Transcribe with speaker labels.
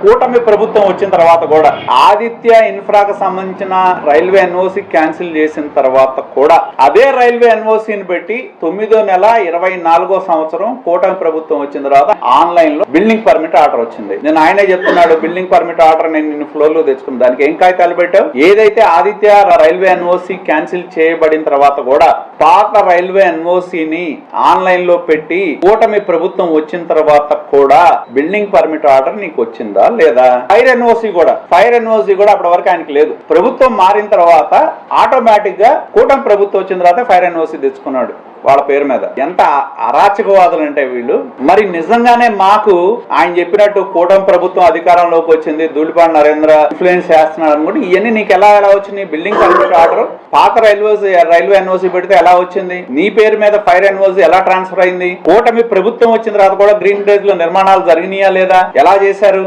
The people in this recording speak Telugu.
Speaker 1: కూటమి ప్రభుత్వం వచ్చిన తర్వాత కూడా ఆదిత్య ఇన్ఫ్రాకు సంబంధించిన రైల్వే ఎన్ఓసి క్యాన్సిల్ చేసిన తర్వాత కూడా అదే రైల్వే ఎన్ఓసిని పెట్టి 9వ నెల 24వ సంవత్సరం కూటమి ప్రభుత్వం వచ్చిన తర్వాత ఆన్లైన్ లో బిల్డింగ్ పర్మిట్ ఆర్డర్ వచ్చింది. నేను ఆయనే చెప్తున్నాడు, బిల్డింగ్ పర్మిట్ ఆర్డర్ నేను నిన్ను ఫ్లోర్ లో తెచ్చుకున్నాను, దానికి ఏం కాగితాలు పెట్టావు? ఏదైతే ఆదిత్య రైల్వే ఎన్ఓసి క్యాన్సిల్ చేయబడిన తర్వాత కూడా పాత రైల్వే ఎన్ఓసిని ఆన్లైన్ లో పెట్టి కూటమి ప్రభుత్వం వచ్చిన తర్వాత కూడా బిల్డింగ్ పర్మిట్ ఆర్డర్ నీకు వచ్చిందా లేదా? ఫైర్ ఎన్ఓసి కూడా అప్పటి వరకు ఆయనకి లేదు. ప్రభుత్వం మారిన తర్వాత ఆటోమేటిక్ గా కూటమి ప్రభుత్వం వచ్చిన తర్వాత ఫైర్ ఎన్ఓసి తెచ్చుకున్నాడు వాళ్ళ పేరు మీద. ఎంత అరాచకవాదులు అంటే వీళ్ళు. మరి నిజంగానే మాకు ఆయన చెప్పినట్టు కూటమి ప్రభుత్వం అధికారంలోకి వచ్చింది, ధూళిపాండి నరేంద్ర ఇన్ఫ్లుయెన్స్ చేస్తున్నాడు అనుకుంటే ఇవన్నీ నీకు ఎలా వచ్చింది? బిల్డింగ్ పర్మిట్ ఆర్డర్ పాత రైల్వే ఎన్ఓసి పెడితే ఎలా వచ్చింది? నీ పేరు మీద ఫైర్ ఎన్ఓసి ఎలా ట్రాన్స్ఫర్ అయింది? కూటమి ప్రభుత్వం వచ్చిన తర్వాత కూడా గ్రీన్ బ్రిడ్జ్ లో నిర్మాణాలు జరిగినాయా లేదా? ఎలా చేశారు?